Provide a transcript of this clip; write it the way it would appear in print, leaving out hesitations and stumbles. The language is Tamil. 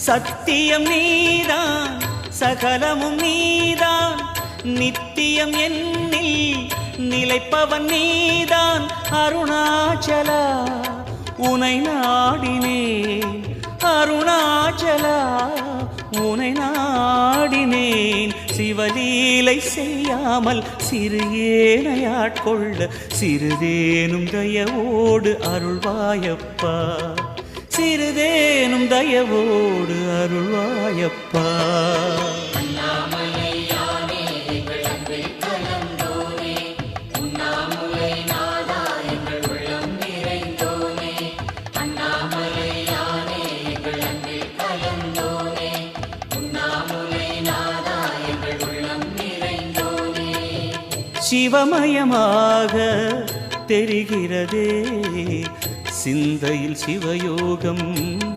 சத்தியம் நீதான் சகலமும் நீதான் நித்தியம் என்னில் நிலைப்பவன் நீதான் அருணாச்சலா உனை நாடினேன் அருணாச்சலா உனை நாடினேன் சிவலீலை செய்யாமல் சிறு ஏனையாட்கொள்ள சிறிதேனும் தயவோடு அருள்வாயப்பா சிறிதேனும் தயவோடு அருள்வாயப்பா சிவமயமாக தெரிகிறதே சிந்தையில் சிவயோகம்